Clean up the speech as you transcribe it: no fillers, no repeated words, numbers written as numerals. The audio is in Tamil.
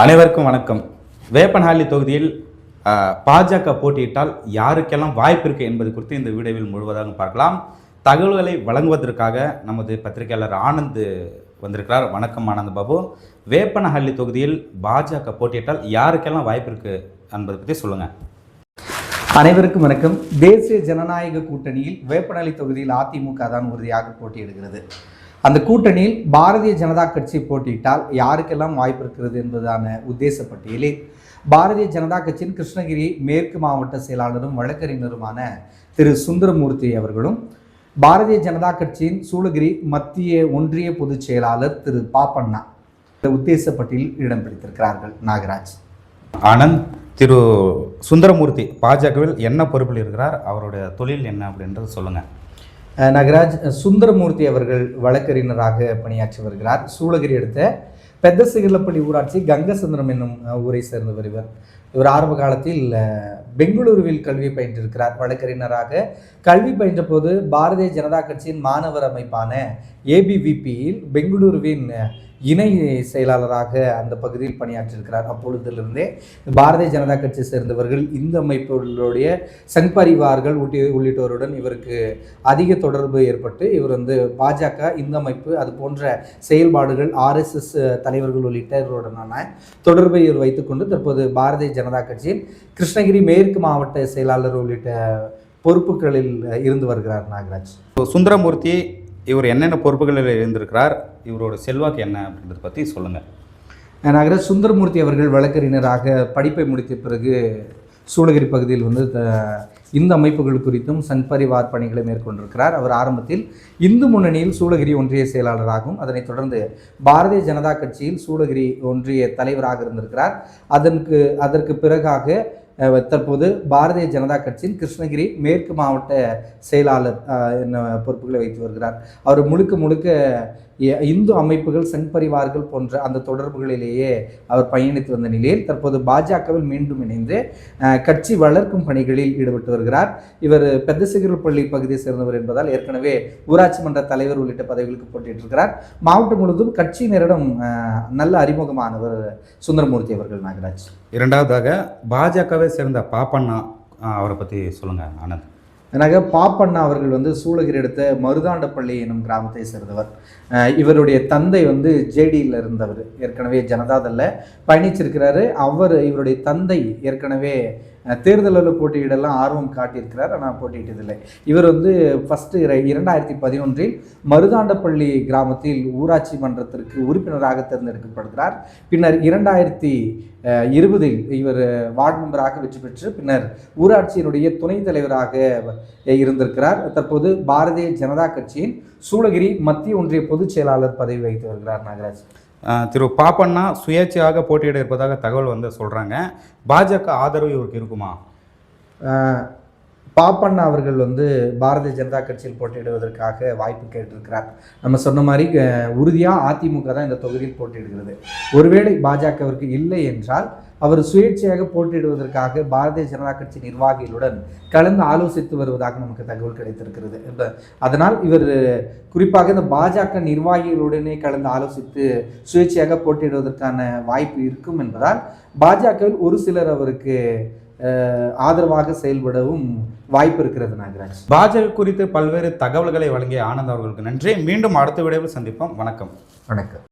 அனைவருக்கும் வணக்கம். வேப்பனஹள்ளி தொகுதியில் பாஜக போட்டியிட்டால் யாருக்கெல்லாம் வாய்ப்பு இருக்குது என்பது குறித்து இந்த வீடியோவில் முழுவதாக பார்க்கலாம். தகவல்களை வழங்குவதற்காக நமது பத்திரிகையாளர் ஆனந்த் வந்திருக்கிறார். வணக்கம் ஆனந்த் பாபு. வேப்பனஹள்ளி தொகுதியில் பாஜக போட்டியிட்டால் யாருக்கெல்லாம் வாய்ப்பு இருக்குது என்பதை பற்றி சொல்லுங்கள். அனைவருக்கும் வணக்கம். தேசிய ஜனநாயக கூட்டணியில் வேப்பனஹள்ளி தொகுதியில் அதிமுக தான் உறுதியாக போட்டியிடுகிறது. அந்த கூட்டணியில் பாரதிய ஜனதா கட்சி போட்டியிட்டால் யாருக்கெல்லாம் வாய்ப்பு இருக்கிறது என்பதான உத்தேச பட்டியலில் பாரதிய ஜனதா கட்சியின் கிருஷ்ணகிரி மேற்கு மாவட்ட செயலாளரும் வழக்கறிஞருமான திரு சுந்தரமூர்த்தி அவர்களும், பாரதிய ஜனதா கட்சியின் சூளகிரி மத்திய ஒன்றிய பொதுச் செயலாளர் திரு பாப்பண்ணா இந்த உத்தேச பட்டியலில் இடம் பிடித்திருக்கிறார்கள். நாகராஜ். ஆனந்த், திரு சுந்தரமூர்த்தி பாஜகவில் என்ன பொறுப்பில் இருக்கிறார், அவருடைய தொழில் என்ன அப்படின்றது சொல்லுங்கள். நாகராஜ், சுந்தரமூர்த்தி அவர்கள் வழக்கறிஞராக பணியாற்றி வருகிறார். சூளகிரி அடுத்த பெத்தசிகிலப்பள்ளி ஊராட்சி கங்கசந்திரம் என்னும் ஊரை சேர்ந்தவர். இவர் ஆரம்ப காலத்தில் பெங்களூருவில் கல்வி பயின்றிருக்கிறார். வழக்கறிஞராக கல்வி பயின்ற போது பாரதிய ஜனதா கட்சியின் மாணவர் அமைப்பான ஏபிவிபியில் பெங்களூருவின் இணை செயலாளராக அந்த பகுதியில் பணியாற்றியிருக்கிறார். அப்பொழுதிலிருந்தே பாரதிய ஜனதா கட்சியை சேர்ந்தவர்கள் இந்த அமைப்புகளுடைய சங் பரிவார்கள் உள்ளிட்டோருடன் இவருக்கு அதிக தொடர்பு ஏற்பட்டு இவர் பாஜக இந்த அமைப்பு அது போன்ற செயல்பாடுகள் RSS தலைவர்கள் உள்ளிட்டவருடனான தொடர்பை இவர் வைத்துக்கொண்டு தற்போது பாரதிய ஜனதா கட்சியின் கிருஷ்ணகிரி மேற்கு மாவட்ட செயலாளர் உள்ளிட்ட பொறுப்புகளில் இருந்து வருகிறார். நாகராஜ், சுந்தரமூர்த்தி இவர் என்னென்ன பொறுப்புகளில் இருந்திருக்கிறார், இவரோட செல்வாக்கு என்ன அப்படின்றத பற்றி சொல்லுங்கள். நாகராஜ், சுந்தரமூர்த்தி அவர்கள் வழக்கறிஞராக படிப்பை முடித்த பிறகு சூளகிரி பகுதியில் இந்த அமைப்புகள் குறித்தும் சங் பரிவார் பணிகளை மேற்கொண்டிருக்கிறார். அவர் ஆரம்பத்தில் இந்து முன்னணியில் சூளகிரி ஒன்றிய செயலாளராகவும் அதனைத் தொடர்ந்து பாரதிய ஜனதா கட்சியில் சூளகிரி ஒன்றிய தலைவராக இருந்திருக்கிறார். அதற்கு பிறகாக தற்போது பாரதிய ஜனதா கட்சியின் கிருஷ்ணகிரி மேற்கு மாவட்ட செயலாளர் என்ன பொறுப்புகளை வைத்து வருகிறார். அவர் முழுக்க இந்து அமைப்புகள் சங் பரிவார்கள் போன்ற அந்த தொடர்புகளிலேயே அவர் பயணித்து வந்த நிலையில் தற்போது பாஜகவில் மீண்டும் இணைந்து கட்சி வளர்க்கும் பணிகளில் ஈடுபட்டு வருகிறார். இவர் பெத்தசிகிலப்பள்ளி பகுதியை சேர்ந்தவர் என்பதால் ஏற்கனவே ஊராட்சி மன்ற தலைவர் உள்ளிட்ட பதவிகளுக்கு போட்டியிட்டிருக்கிறார். மாவட்டம் முழுவதும் கட்சியினரிடம் நல்ல அறிமுகமானவர் சுந்தரமூர்த்தி அவர்கள். நாகராஜ், இரண்டாவதாக பாஜகவை சேர்ந்த பாப்பண்ணா அவரை பற்றி சொல்லுங்கள் ஆனந்த். பாப்பண்ணா அவர்கள் சூளகிரி அடுத்த மருதாண்டப்பள்ளி எனும் கிராமத்தை சேர்ந்தவர். இவருடைய தந்தை ஜேடியில் இருந்தவர், ஏற்கனவே ஜனதாதள்ல பயணிச்சிருக்கிறாரு. இவருடைய தந்தை ஏற்கனவே தேர்தலில் போட்டியிடலாம் ஆர்வம் காட்டியிருக்கிறார், ஆனால் போட்டியிட்டதில்லை. இவர் ஃபஸ்ட்டு 2011 மருதாண்டப்பள்ளி கிராமத்தில் ஊராட்சி மன்றத்திற்கு உறுப்பினராக தேர்ந்தெடுக்கப்படுகிறார். பின்னர் 2020 இவர் வார்டு மெம்பராக வெற்றி பெற்று பின்னர் ஊராட்சியினுடைய துணைத் தலைவராக இருந்திருக்கிறார். தற்போது பாரதிய ஜனதா கட்சியின் சூளகிரி மத்திய ஒன்றிய பொதுச் செயலாளர் பதவி வகித்து வருகிறார். நாகராஜ், திரு பாப்பண்ணா சுயேட்சையாக போட்டியிட இருப்பதாக தகவல் சொல்கிறாங்க. பாஜக ஆதரவு இவருக்கு இருக்குமா? பாப்பண்ணா அவர்கள் பாரதிய ஜனதா கட்சியில் போட்டியிடுவதற்காக வாய்ப்பு கேட்டிருக்கிறார். நம்ம சொன்ன மாதிரி உறுதியாக அதிமுக தான் இந்த தொகுதியில் போட்டியிடுகிறது. ஒருவேளை பாஜகவிற்கு இல்லை என்றால் அவர் சுயேட்சையாக போட்டியிடுவதற்காக பாரதிய ஜனதா கட்சி நிர்வாகிகளுடன் கலந்து ஆலோசித்து வருவதாக நமக்கு தகவல் கிடைத்திருக்கிறது. அதனால் இவர் குறிப்பாக இந்த பாஜக நிர்வாகிகளுடனே கலந்து ஆலோசித்து சுயேட்சையாக போட்டியிடுவதற்கான வாய்ப்பு இருக்கும் என்பதால் பாஜகவில் ஒரு சிலர் அவருக்கு ஆதரவாக செயல்படவும் வாய்ப்பு இருக்கிறது. நாகராஜ், பாஜக குறித்து பல்வேறு தகவல்களை வழங்கிய ஆனந்த் அவர்களுக்கு நன்றி. மீண்டும் அடுத்த வீடியோவில் சந்திப்போம். வணக்கம். வணக்கம்.